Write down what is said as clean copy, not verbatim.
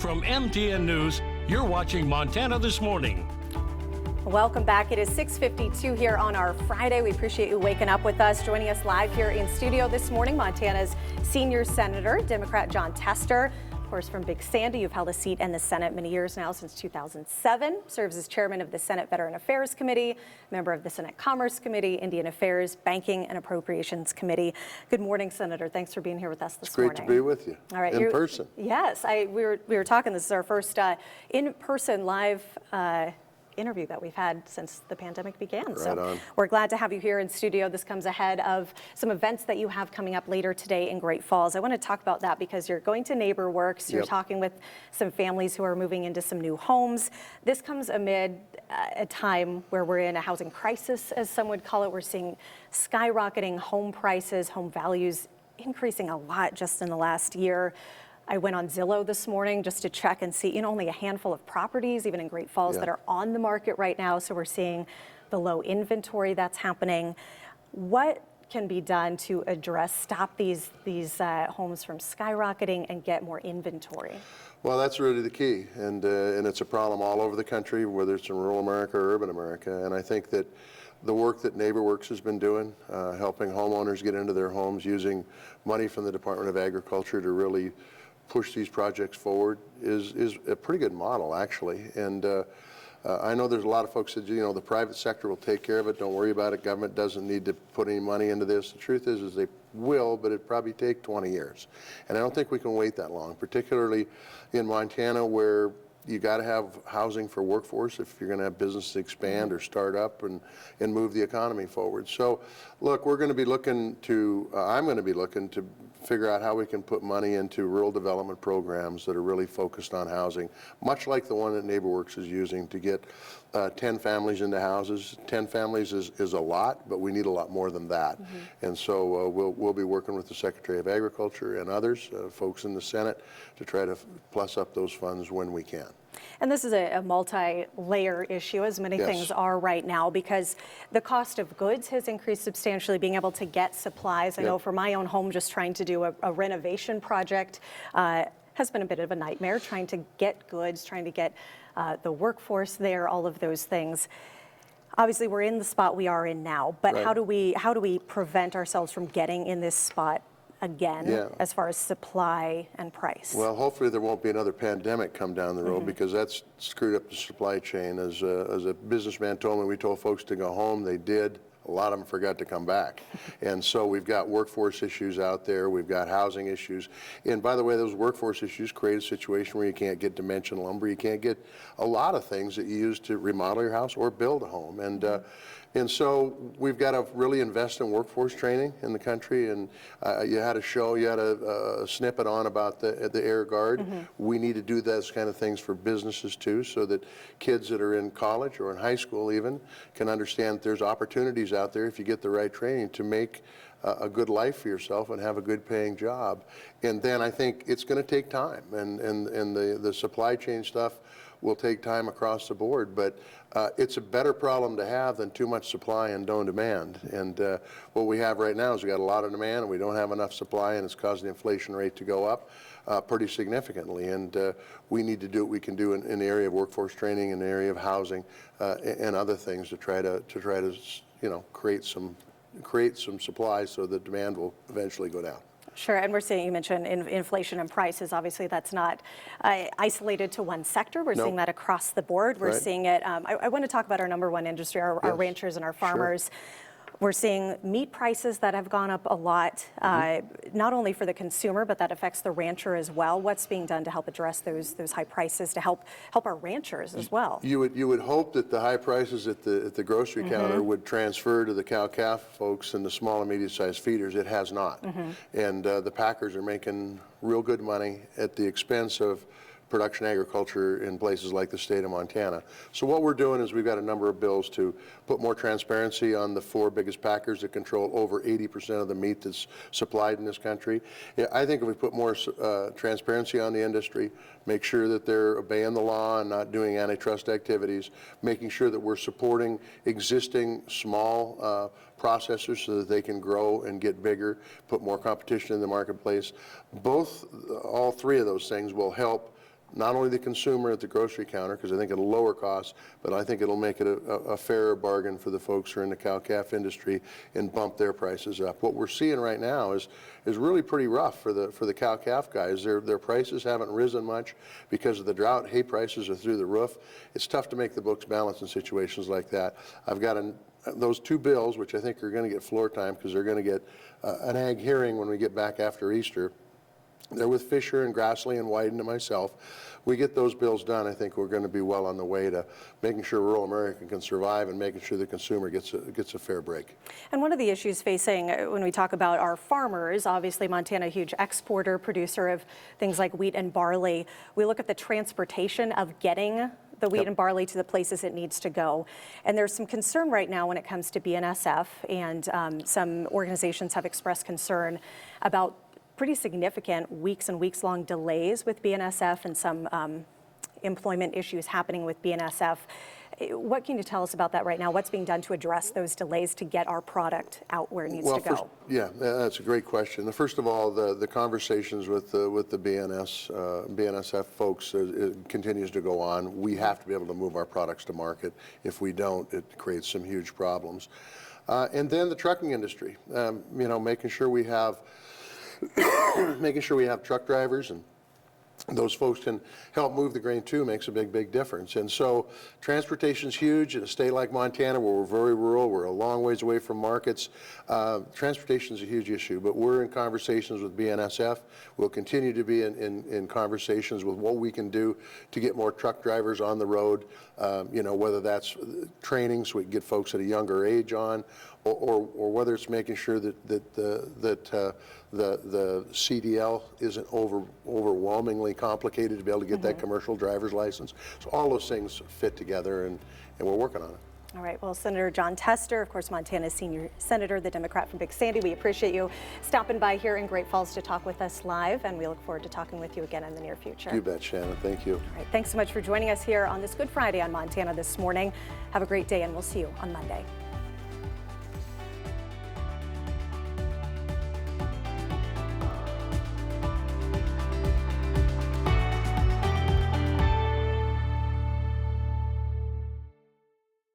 From MTN News, you're watching Montana This Morning. Welcome back. It is 6:52 here on our Friday. We appreciate you waking up with us. Joining us live here in studio this morning, Montana's senior senator, Democrat Jon Tester. Of course, from Big Sandy, you've held a seat in the Senate many years now, since 2007. Serves as chairman of the Senate Veteran Affairs Committee, member of the Senate Commerce Committee, Indian Affairs, Banking and Appropriations Committee. Good morning, Senator. Thanks for being here with us this morning. It's great to be with you. All right, in person. Yes, we were talking. This is our first in-person live interview that we've had since the pandemic began. Right so on. We're glad to have you here in studio. This comes ahead of some events that you have coming up later today in Great Falls. I want to talk about that because you're going to NeighborWorks. You're talking with some families who are moving into some new homes. This comes amid a time where we're in a housing crisis, as some would call it. We're seeing skyrocketing home prices, home values increasing a lot just in the last year. I went on Zillow this morning just to check and see, only a handful of properties, even in Great Falls, that are on the market right now. So we're seeing the low inventory that's happening. What can be done to stop these homes from skyrocketing and get more inventory? Well, that's really the key, and it's a problem all over the country, whether it's in rural America or urban America. And I think that the work that NeighborWorks has been doing, helping homeowners get into their homes, using money from the Department of Agriculture to really push these projects forward, is a pretty good model, actually. And I know there's a lot of folks that, the private sector will take care of it. Don't worry about it. Government doesn't need to put any money into this. The truth is they will, but it'd probably take 20 years. And I don't think we can wait that long, particularly in Montana, where you got to have housing for workforce if you're going to have businesses expand or start up and move the economy forward. So, look, we're going to be looking to, I'm going to be looking to figure out how we can put money into rural development programs that are really focused on housing, much like the one that NeighborWorks is using to get 10 families into houses. 10 families is a lot, but we need a lot more than that. And so we'll be working with the Secretary of Agriculture and others, folks in the Senate, to try to plus up those funds when we can. And this is a multi-layer issue, as many things are right now, because the cost of goods has increased substantially. Being able to get supplies, I know for my own home, just trying to do a renovation project has been a bit of a nightmare, trying to get goods, trying to get the workforce there, all of those things. Obviously, we're in the spot we are in now, but how do we prevent ourselves from getting in this spot again, as far as supply and price? Well, hopefully there won't be another pandemic come down the road, because that's screwed up the supply chain. As a businessman told me, we told folks to go home, they did. A lot of them forgot to come back. And so we've got workforce issues out there, we've got housing issues. And by the way, those workforce issues create a situation where you can't get dimension lumber, you can't get a lot of things that you use to remodel your house or build a home. And so we've got to really invest in workforce training in the country. And you had a snippet on about the Air Guard. We need to do those kind of things for businesses too, so that kids that are in college or in high school even can understand that there's opportunities out there if you get the right training to make a good life for yourself and have a good paying job. And then I think it's going to take time, and the supply chain stuff will take time across the board, but it's a better problem to have than too much supply and no demand. And what we have right now is we got a lot of demand and we don't have enough supply, and it's causing the inflation rate to go up pretty significantly. And we need to do what we can do in the area of workforce training, in the area of housing, and other things to try to create some supply so the demand will eventually go down. Sure, and we're seeing, you mentioned inflation and prices. Obviously, that's not isolated to one sector. We're seeing that across the board. We're seeing it. I want to talk about our number one industry, our ranchers and our farmers. We're seeing meat prices that have gone up a lot, not only for the consumer, but that affects the rancher as well. What's being done to help address those high prices, to help our ranchers as well? You would hope that the high prices at the grocery counter would transfer to the cow-calf folks and the small and medium-sized feeders. It has not. And the packers are making real good money at the expense of production agriculture in places like the state of Montana. So what we're doing is we've got a number of bills to put more transparency on the 4 biggest packers that control over 80% of the meat that's supplied in this country. I think if we put more transparency on the industry, make sure that they're obeying the law and not doing antitrust activities, making sure that we're supporting existing small processors so that they can grow and get bigger, put more competition in the marketplace. All 3 of those things will help not only the consumer at the grocery counter, because I think it'll lower costs, but I think it'll make it a fairer bargain for the folks who are in the cow-calf industry and bump their prices up. What we're seeing right now is really pretty rough for the cow-calf guys. Their prices haven't risen much because of the drought. Hay prices are through the roof. It's tough to make the books balance in situations like that. I've got those two bills, which I think are going to get floor time because they're going to get an ag hearing when we get back after Easter. They're with Fisher and Grassley and Wyden and myself. We get those bills done, I think we're going to be well on the way to making sure rural America can survive and making sure the consumer gets a fair break. And one of the issues facing when we talk about our farmers, obviously Montana, a huge exporter, producer of things like wheat and barley. We look at the transportation of getting the wheat and barley to the places it needs to go. And there's some concern right now when it comes to BNSF, and some organizations have expressed concern about pretty significant weeks and weeks long delays with BNSF and some employment issues happening with BNSF. What can you tell us about that right now? What's being done to address those delays to get our product out where it needs to go? Yeah, that's a great question. First of all, the conversations with the BNSF folks continues to go on. We have to be able to move our products to market. If we don't, it creates some huge problems. And then the trucking industry, making sure we have truck drivers and those folks can help move the grain too makes a big difference. And so transportation's huge in a state like Montana where we're very rural, we're a long ways away from markets. Transportation's a huge issue, but we're in conversations with BNSF. We'll continue to be in conversations with what we can do to get more truck drivers on the road, whether that's training so we can get folks at a younger age on, or whether it's making sure that the CDL isn't overwhelmingly complicated to be able to get that commercial driver's license. So all those things fit together, and we're working on it. All right, well, Senator Jon Tester, of course, Montana's senior senator, the Democrat from Big Sandy, we appreciate you stopping by here in Great Falls to talk with us live, and we look forward to talking with you again in the near future. You bet, Shannon. Thank you. All right, thanks so much for joining us here on this Good Friday on Montana This Morning. Have a great day, and we'll see you on Monday.